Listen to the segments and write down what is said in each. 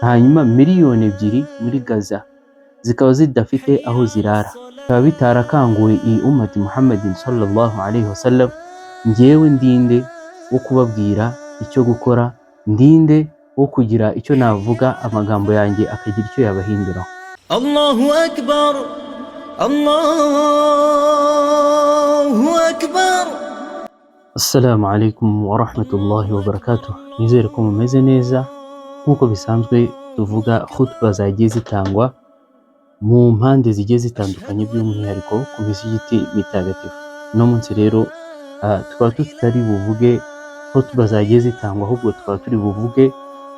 hanyuma miliyoni 2 muri Gaza zikaba zidafite aho zirara, bikaba bitarakanguye iyi ummati Muhammadin sallallahu alaihi wasallam. Njyewe ndinde wo kubabwira icyo gukora, ndinde wo kugira icyo navuga amagambo yanjye akagira icyo yabahinduraho. Allahu akbar, Allahu akbar. Assalamu alaikum wa rahmatullahi wa barakatuh. Nizere ko mumeze neza. Nkuko bisanzwe tuvuga khutba zagiye zitangwa mu mpande zigiye zitandukanye, by'umwihariko ku misigiti mitagatifu. No munsi rero tukaba tutari buvuge khutba zagiye zitangwa, ahubwo tukaba turi buvuge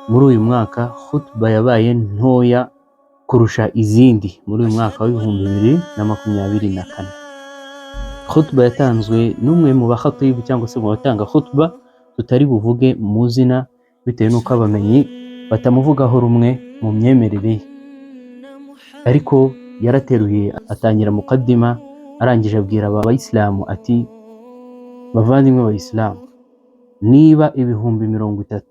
muri uyu mwaka khutba yabaye ntoya kurusha izindi muri uyu mwaka wa 2024. Khutba yatanzwe n'umwe mu bakhatibu cyangwa se mu batanga khutba tutari buvuge mu zina, bitewe n'uko abamenyi batamuvugaho rumwe mu myemerere ye, ariko yarateruye atangira mukaddima, arangije abwira abayisilamu ati: bavandimwe b'Abayisilamu, niba 30,000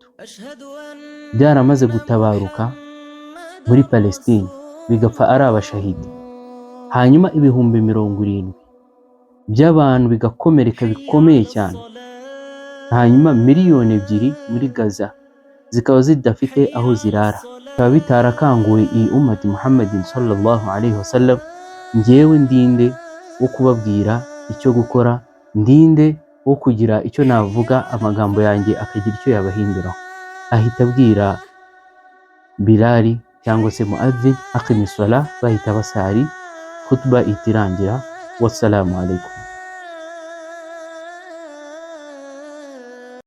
byaramaze gutabaruka muri Palestine bigapfa ari abashahidi, hanyuma 70,000 by'abantu bigakomereka bikomeye cyane, hanyuma miliyoni 2 muri Gaza zikaba zidafite aho zirara, bikaba bitarakanguye iyi ummati Muhammadin sallallahu alaihi wasallam. Njyewe ndinde wo kubabwira icyo gukora, ndinde wo kugira icyo navuga amagambo yanjye akagira icyo yabahinduraho. Ahita abwira Bilali cyangwa se muadhin aqimis salah, bahita basari, khutba itirangira. Wassalamu alaikum.